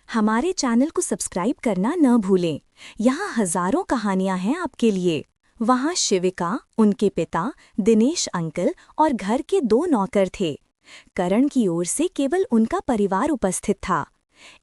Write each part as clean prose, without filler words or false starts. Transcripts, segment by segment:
हमारे चैनल को सब्सक्राइब करना न भूलें। यहाँ हजारों कहानियाँ हैं आपके लिए। वहाँ शिविका, उनके पिता, दिनेश अंकल और घर के 2 नौकर थे। करण की ओर से केवल उनका परिवार उपस्थित था।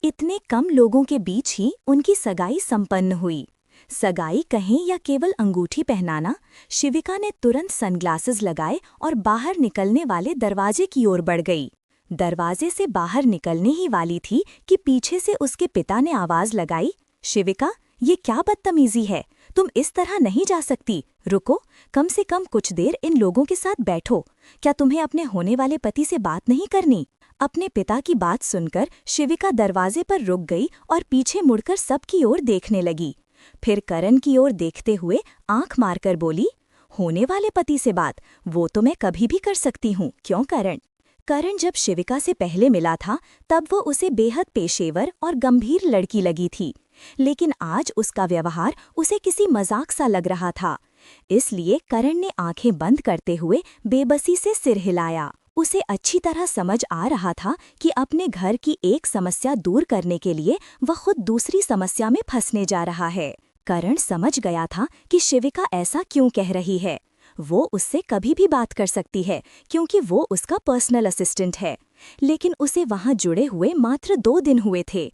इतने कम लोगों के बीच ही उनकी सगाई संपन्न हुई। सगाई कहें या केवल अंगूठी पहनाना, शिविका ने तुरंत सनग्लासेस लगाए और बाहर निकलने वाले दरवाजे की ओर बढ़ गई। दरवाजे से बाहर निकलने ही वाली थी कि पीछे से उसके पिता ने आवाज लगाई, शिविका, ये क्या बदतमीजी है? तुम इस तरह नहीं जा सकती। रुको, कम से कम कुछ देर इन लोगों के साथ बैठो। क्या तुम्हें अपने होने वाले पति से बात नहीं करनी? अपने पिता की बात सुनकर शिविका दरवाजे पर रुक गई और पीछे मुड़कर सबकी ओर देखने लगी। फिर करण की ओर देखते हुए आंख मारकर बोली, होने वाले पति से बात? वो तो मैं कभी भी कर सकती हूँ, क्यों करण? करण जब शिविका से पहले मिला था तब वो उसे बेहद पेशेवर और गंभीर लड़की लगी थी, लेकिन आज उसका व्यवहार उसे किसी मजाक सा लग रहा था। इसलिए करण ने आंखें बंद करते हुए बेबसी से सिर हिलाया। उसे अच्छी तरह समझ आ रहा था कि अपने घर की एक समस्या दूर करने के लिए वह खुद दूसरी समस्या में फंसने जा रहा है। करण समझ गया था कि शिविका ऐसा क्यों कह रही है। वो उससे कभी भी बात कर सकती है क्योंकि वो उसका पर्सनल असिस्टेंट है, लेकिन उसे वहां जुड़े हुए मात्र 2 दिन हुए थे।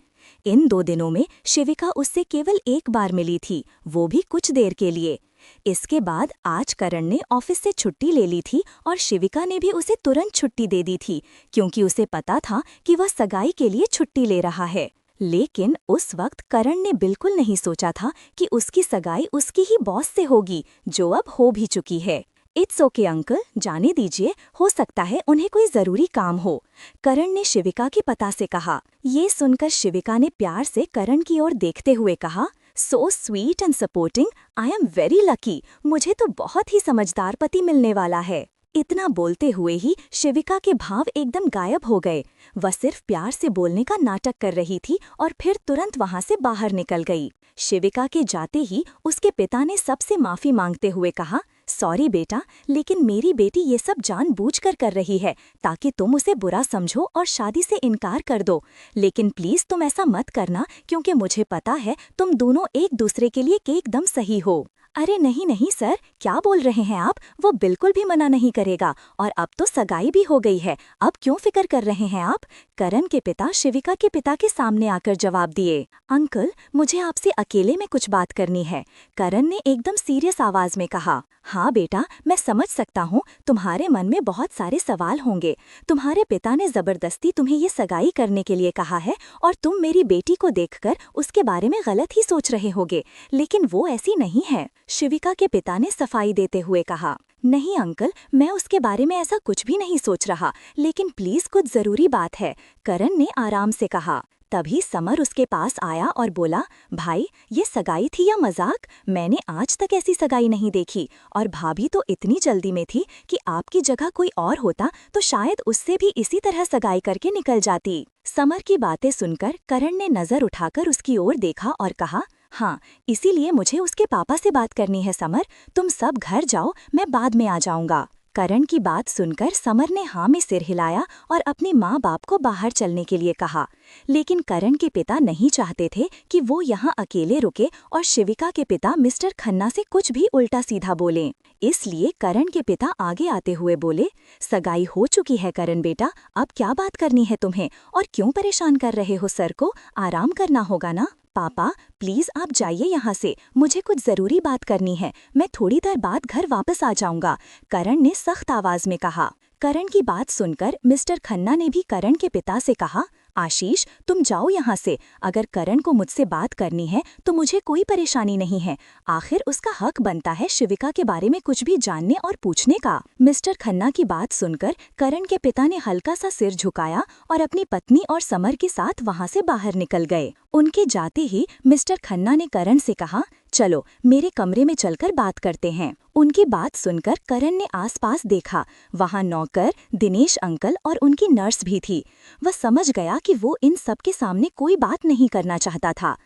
इन 2 दिनों में शिविका उससे केवल एक बार मिली थी, वो भी कुछ देर के लिए। इसके बाद आज करण ने ऑफिस से छुट्टी ले ली थी और शिविका ने भी उसे तुरंत छुट्टी दे दी थी, क्योंकि उसे पता था कि वह सगाई के लिए छुट्टी ले रहा है। लेकिन उस वक्त करण ने बिल्कुल नहीं सोचा था कि उसकी सगाई उसकी ही बॉस से होगी, जो अब हो भी चुकी है। इट्स ओके अंकल, जाने दीजिए, हो सकता है उन्हें कोई जरूरी काम हो, करण ने शिविका के पता से कहा। ये सुनकर शिविका ने प्यार से करण की ओर देखते हुए कहा, so sweet and supporting, I am very lucky, मुझे तो बहुत ही समझदार पति मिलने वाला है। इतना बोलते हुए ही शिविका के भाव एकदम गायब हो गए। वह सिर्फ प्यार से बोलने का नाटक कर रही थी और फिर तुरंत वहां से बाहर निकल गई। शिविका के जाते ही उसके पिता ने सबसे माफी मांगते हुए कहा, सॉरी बेटा, लेकिन मेरी बेटी ये सब जानबूझकर कर रही है ताकि तुम उसे बुरा समझो और शादी से इनकार कर दो। लेकिन प्लीज तुम ऐसा मत करना, क्योंकि मुझे पता है तुम दोनों एक दूसरे के लिए एकदम सही हो। अरे नहीं नहीं सर, क्या बोल रहे हैं आप? वो बिल्कुल भी मना नहीं करेगा और अब तो सगाई भी हो गई है, अब क्यों फिक्र कर रहे हैं आप? करण के पिता शिविका के पिता के सामने आकर जवाब दिए। अंकल, मुझे आपसे अकेले में कुछ बात करनी है, करण ने एकदम सीरियस आवाज में कहा। हाँ बेटा, मैं समझ सकता हूँ, तुम्हारे मन में बहुत सारे सवाल होंगे। तुम्हारे पिता ने जबरदस्ती तुम्हें ये सगाई करने के लिए कहा है और तुम मेरी बेटी को देखकर उसके बारे में गलत ही सोच रहे होगे, लेकिन वो ऐसी नहीं है, शिविका के पिता ने सफाई देते हुए कहा। नहीं अंकल, मैं उसके बारे में ऐसा कुछ भी नहीं सोच रहा, लेकिन प्लीज कुछ जरूरी बात है, करण ने आराम से कहा। तभी समर उसके पास आया और बोला, भाई, ये सगाई थी या मजाक? मैंने आज तक ऐसी सगाई नहीं देखी और भाभी तो इतनी जल्दी में थी कि आपकी जगह कोई और होता तो शायद उससे भी इसी तरह सगाई करके निकल जाती। समर की बातें सुनकर करण ने नजर उठाकर उसकी ओर देखा और कहा, हाँ, इसीलिए मुझे उसके पापा से बात करनी है समर, तुम सब घर जाओ, मैं बाद में आ जाऊंगा। करण की बात सुनकर समर ने हाँ में सिर हिलाया और अपने माँ बाप को बाहर चलने के लिए कहा, लेकिन करण के पिता नहीं चाहते थे कि वो यहाँ अकेले रुके और शिविका के पिता मिस्टर खन्ना से कुछ भी उल्टा सीधा बोलें। इसलिए करण के पिता आगे आते हुए बोले, सगाई हो चुकी है करण बेटा, अब क्या बात करनी है तुम्हें और क्यों परेशान कर रहे हो सर को? आराम करना होगा ना। पापा, प्लीज आप जाइए यहाँ से, मुझे कुछ जरूरी बात करनी है, मैं थोड़ी देर बाद घर वापस आ जाऊंगा, करण ने सख्त आवाज में कहा। करण की बात सुनकर मिस्टर खन्ना ने भी करण के पिता से कहा, आशीष, तुम जाओ यहाँ से, अगर करण को मुझसे बात करनी है तो मुझे कोई परेशानी नहीं है, आखिर उसका हक बनता है शिविका के बारे में कुछ भी जानने और पूछने का। मिस्टर खन्ना की बात सुनकर करण के पिता ने हल्का सा सिर झुकाया और अपनी पत्नी और समर के साथ वहाँ से बाहर निकल गए। उनके जाते ही मिस्टर खन्ना ने करण से कहा, चलो मेरे कमरे में चलकर बात करते हैं। उनकी बात सुनकर करण ने आसपास देखा, वहां नौकर, दिनेश अंकल और उनकी नर्स भी थी। वह समझ गया कि वो इन सब के सामने कोई बात नहीं करना चाहता था।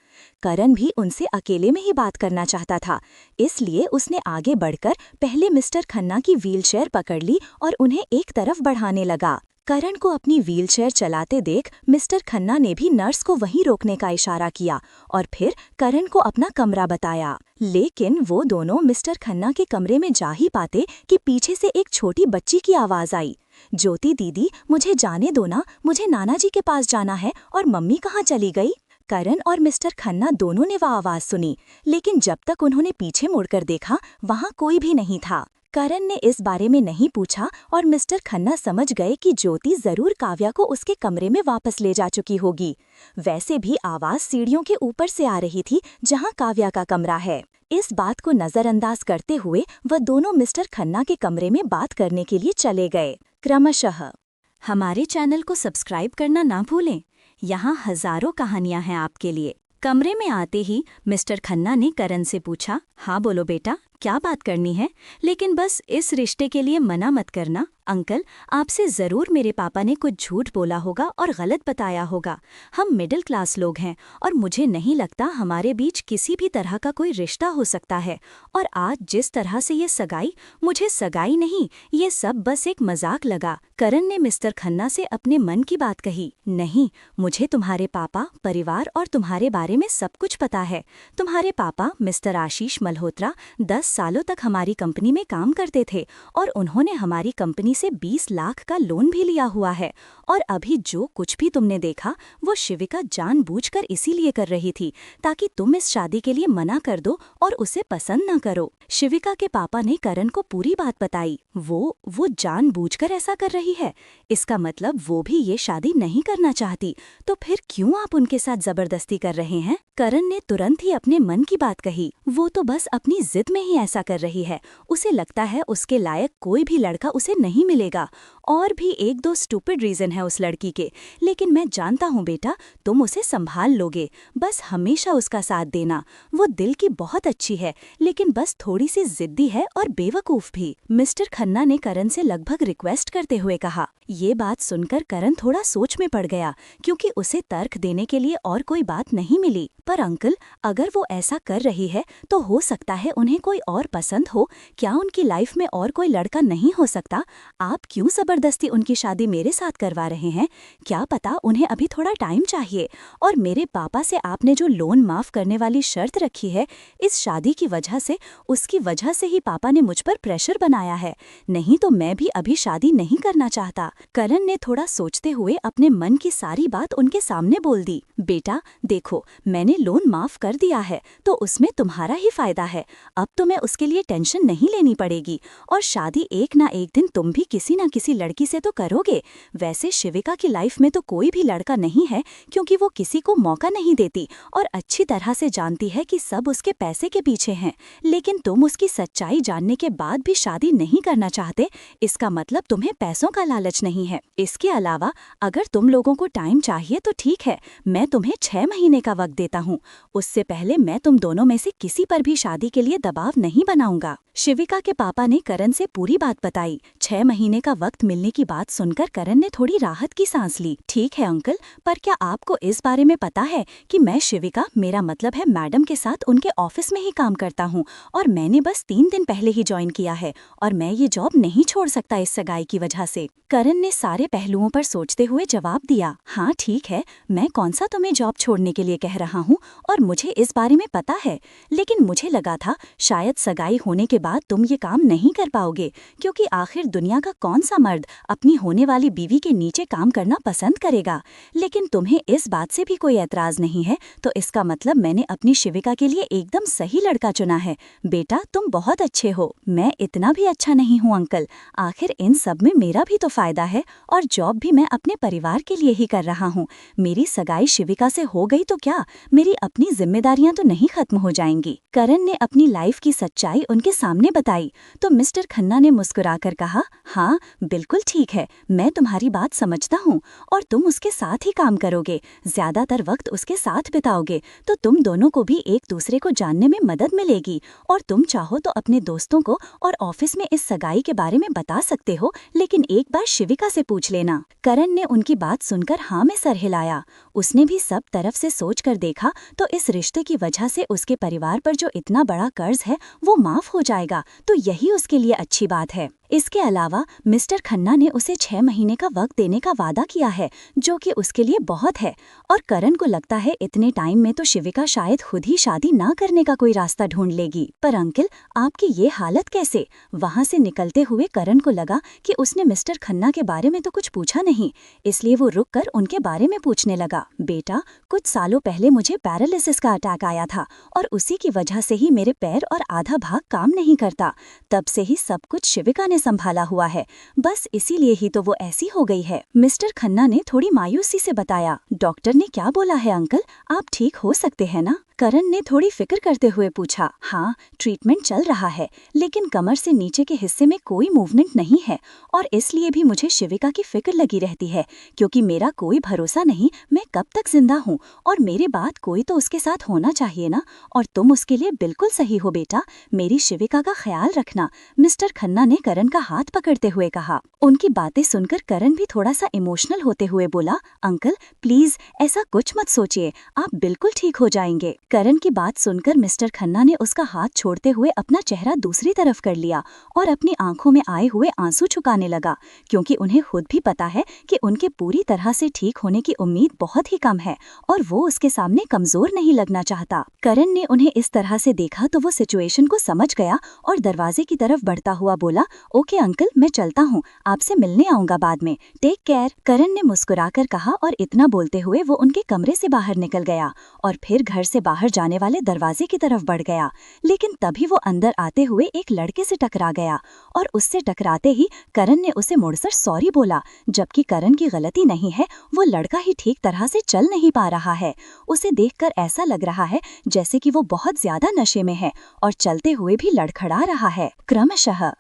करण भी उनसे अकेले में ही बात करना चाहता था, इसलिए उसने आगे बढ़कर पहले मिस्टर खन्ना की व्हीलचेयर पकड़ ली और उन्हें एक तरफ बढ़ाने लगा। करण को अपनी व्हीलचेयर चलाते देख मिस्टर खन्ना ने भी नर्स को वहीं रोकने का इशारा किया और फिर करण को अपना कमरा बताया। लेकिन वो दोनों मिस्टर खन्ना के कमरे में जा ही पाते कि पीछे से एक छोटी बच्ची की आवाज आई, ज्योति दीदी मुझे जाने दो ना, मुझे नाना जी के पास जाना है और मम्मी कहाँ चली गई। करण और मिस्टर खन्ना दोनों ने वह आवाज सुनी, लेकिन जब तक उन्होंने पीछे मुड़कर देखा वहां कोई भी नहीं था। करण ने इस बारे में नहीं पूछा और मिस्टर खन्ना समझ गए कि ज्योति जरूर काव्या को उसके कमरे में वापस ले जा चुकी होगी। वैसे भी आवाज सीढ़ियों के ऊपर से आ रही थी जहां काव्या का कमरा है। इस बात को नजरअंदाज करते हुए वह दोनों मिस्टर खन्ना के कमरे में बात करने के लिए चले गए। क्रमशः हमारे चैनल को सब्सक्राइब करना ना भूलें। यहाँ हजारों कहानियां हैं आपके लिए। कमरे में आते ही मिस्टर खन्ना ने करण से पूछा, हाँ बोलो बेटा, क्या बात करनी है, लेकिन बस इस रिश्ते के लिए मना मत करना। अंकल, आपसे ज़रूर मेरे पापा ने कुछ झूठ बोला होगा और गलत बताया होगा। हम मिडिल क्लास लोग हैं और मुझे नहीं लगता हमारे बीच किसी भी तरह का कोई रिश्ता हो सकता है। और आज जिस तरह से ये सगाई, मुझे सगाई नहीं, ये सब बस एक मजाक लगा। करण ने मिस्टर खन्ना से अपने मन की बात कही। नहीं, मुझे तुम्हारे पापा, परिवार और तुम्हारे बारे में सब कुछ पता है। तुम्हारे पापा मिस्टर आशीष मल्होत्रा 10 सालों तक हमारी कंपनी में काम करते थे और उन्होंने हमारी कंपनी से 20 लाख का लोन भी लिया हुआ है। और अभी जो कुछ भी तुमने देखा वो शिविका जानबूझकर इसीलिए कर रही थी ताकि तुम इस शादी के लिए मना कर दो और उसे पसंद न करो। शिविका के पापा ने करण को पूरी बात बताई। वो जानबूझकर ऐसा कर रही है, इसका मतलब वो भी ये शादी नहीं करना चाहती, तो फिर क्यों आप उनके साथ जबरदस्ती कर रहे हैं। करण ने तुरंत ही अपने मन की बात कही। वो तो बस अपनी जिद में ही ऐसा कर रही है। उसे लगता है उसके लायक कोई भी लड़का उसे नहीं मिलेगा। और भी एक दो स्टूपिड रीजन है उस लड़की के, लेकिन मैं जानता हूँ बेटा, तुम उसे संभाल लोगे। बस हमेशा उसका साथ देना। वो दिल की बहुत अच्छी है, लेकिन बस थोड़ी सी जिद्दी है और बेवकूफ भी। मिस्टर खन्ना ने करण से लगभग रिक्वेस्ट करते हुए कहा। ये बात सुनकर करण थोड़ा सोच में पड़ गया, क्योंकि उसे तर्क देने के लिए और कोई बात नहीं मिली। पर अंकल, अगर वो ऐसा कर रही है तो हो सकता है उन्हें कोई और पसंद हो। क्या उनकी लाइफ में और कोई लड़का नहीं हो सकता? आप क्यों जबरदस्ती उनकी शादी मेरे साथ करवा रहे हैं? क्या पता उन्हें अभी थोड़ा टाइम चाहिए। और मेरे पापा से आपने जो लोन माफ करने वाली शर्त रखी है, इस शादी की वजह से, उसकी वजह से ही पापा ने मुझ पर प्रेशर बनाया है। नहीं तो मैं भी अभी शादी नहीं करना चाहता। करण ने थोड़ा सोचते हुए अपने मन की सारी बात उनके सामने बोल दी। बेटा देखो, मैंने लोन माफ कर दिया है तो उसमें तुम्हारा ही फायदा है। अब तुम्हें उसके लिए टेंशन नहीं लेनी पड़ेगी। और शादी एक ना एक दिन तुम भी किसी ना किसी लड़की से तो करोगे। वैसे शिविका की लाइफ में तो कोई भी लड़का नहीं है, क्योंकि वो किसी को मौका नहीं देती और अच्छी तरह से जानती है कि सब उसके पैसे के पीछे हैं। लेकिन तुम उसकी सच्चाई जानने के बाद भी शादी नहीं करना चाहते, इसका मतलब तुम्हें पैसों का लालच नहीं है। इसके अलावा अगर तुम लोगों को टाइम चाहिए तो ठीक है, मैं तुम्हें 6 महीने का वक्त देता हूँ। उससे पहले मैं तुम दोनों में से किसी पर भी शादी के लिए दबाव नहीं बनाऊंगा। शिविका के पापा ने करण से पूरी बात बताई। 6 महीने का वक्त मिलने की बात सुनकर करण ने थोड़ी राहत की सांस ली। ठीक है अंकल, पर क्या आपको इस बारे में पता है कि मैं शिविका, मेरा मतलब है मैडम के साथ उनके ऑफिस में ही काम करता हूँ और मैंने बस 3 दिन पहले ही ज्वाइन किया है और मैं ये जॉब नहीं छोड़ सकता इस सगाई की वजह से। करण ने सारे पहलुओं पर सोचते हुए जवाब दिया। हाँ ठीक है, मैं कौन सा तुम्हें जॉब छोड़ने के लिए कह रहा हूँ और मुझे इस बारे में पता है, लेकिन मुझे लगा था शायद सगाई होने के बाद तुम ये काम नहीं कर पाओगे, क्योंकि आखिर दुनिया का कौन सा मर्द अपनी होने वाली बीवी के नीचे काम करना पसंद करेगा। लेकिन तुम्हें इस बात से भी कोई एतराज नहीं है, तो इसका मतलब मैंने अपनी शिविका के लिए एकदम सही लड़का चुना है। बेटा तुम बहुत अच्छे हो। मैं इतना भी अच्छा नहीं हूँ अंकल, आखिर इन सब में मेरा भी तो फायदा है और जॉब भी मैं अपने परिवार के लिए ही कर रहा हूँ। मेरी सगाई शिविका से हो गई तो क्या, मेरी अपनी जिम्मेदारियां तो नहीं खत्म हो जाएंगी। करण ने अपनी लाइफ की सच्चाई उनके सामने बताई तो मिस्टर खन्ना ने मुस्कुराकर कहा, हाँ बिल्कुल ठीक है, मैं तुम्हारी बात समझता हूँ और तुम उसके साथ ही काम करोगे, ज्यादातर वक्त उसके साथ बिताओगे, तो तुम दोनों को भी एक दूसरे को जानने में मदद मिलेगी। और तुम चाहो तो अपने दोस्तों को और ऑफिस में इस सगाई के बारे में बता सकते हो, लेकिन एक बार शिविका से पूछ लेना। करण ने उनकी बात सुनकर हाँ में सर हिलाया। उसने भी सब तरफ से सोच कर देखा तो इस रिश्ते की वजह से उसके परिवार पर जो इतना बड़ा कर्ज है वो माफ हो जाएगा, तो यही उसके लिए अच्छी बात है। इसके अलावा मिस्टर खन्ना ने उसे 6 महीने का वक्त देने का वादा किया है, जो कि उसके लिए बहुत है। और करण को लगता है इतने टाइम में तो शिविका शायद खुद ही शादी ना करने का कोई रास्ता ढूंढ लेगी। पर अंकल, आपकी ये हालत कैसे? वहाँ से निकलते हुए करण को लगा कि उसने मिस्टर खन्ना के बारे में तो कुछ पूछा नहीं, इसलिए वो रुककर उनके बारे में पूछने लगा। बेटा, कुछ सालों पहले मुझे पैरालिसिस का अटैक आया था और उसी की वजह से ही मेरे पैर और आधा भाग काम नहीं करता। तब से ही सब कुछ शिविका ने संभाला हुआ है, बस इसीलिए ही तो वो ऐसी हो गई है। मिस्टर खन्ना ने थोड़ी मायूसी से बताया। डॉक्टर ने क्या बोला है अंकल, आप ठीक हो सकते हैं ना? करण ने थोड़ी फिक्र करते हुए पूछा। हाँ, ट्रीटमेंट चल रहा है, लेकिन कमर से नीचे के हिस्से में कोई मूवमेंट नहीं है और इसलिए भी मुझे शिविका की फिक्र लगी रहती है, क्योंकि मेरा कोई भरोसा नहीं मैं कब तक जिंदा हूँ और मेरे बाद कोई तो उसके साथ होना चाहिए ना। और तुम उसके लिए बिल्कुल सही हो बेटा, मेरी शिविका का ख्याल रखना, मिस्टर खन्ना ने करण का हाथ पकड़ते हुए कहा। उनकी बातें सुनकर करण भी थोड़ा सा इमोशनल होते हुए बोला, अंकल प्लीज ऐसा कुछ मत सोचिए, आप बिल्कुल ठीक हो जाएंगे। करण की बात सुनकर मिस्टर खन्ना ने उसका हाथ छोड़ते हुए अपना चेहरा दूसरी तरफ कर लिया और अपनी आंखों में आए हुए आंसू छुपाने लगा, क्योंकि उन्हें खुद भी पता है कि उनके पूरी तरह से ठीक होने की उम्मीद बहुत ही कम है और वो उसके सामने कमजोर नहीं लगना चाहता। करण ने उन्हें इस तरह से देखा तो वो सिचुएशन को समझ गया और दरवाजे की तरफ बढ़ता हुआ बोला, ओके अंकल, मैं चलता हूँ, आपसे मिलने आऊंगा बाद में, टेक केयर। करण ने मुस्कुराकर कहा और इतना बोलते हुए वो उनके कमरे से बाहर निकल गया और फिर घर से बाहर जाने वाले दरवाजे की तरफ बढ़ गया। लेकिन तभी वो अंदर आते हुए एक लड़के से टकरा गया और उससे टकराते ही करण ने उसे मुड़कर सॉरी बोला, जबकि करण की गलती नहीं है, वो लड़का ही ठीक तरह से चल नहीं पा रहा है। उसे देखकर ऐसा लग रहा है जैसे कि वो बहुत ज्यादा नशे में है और चलते हुए भी लड़खड़ा रहा है। क्रमशः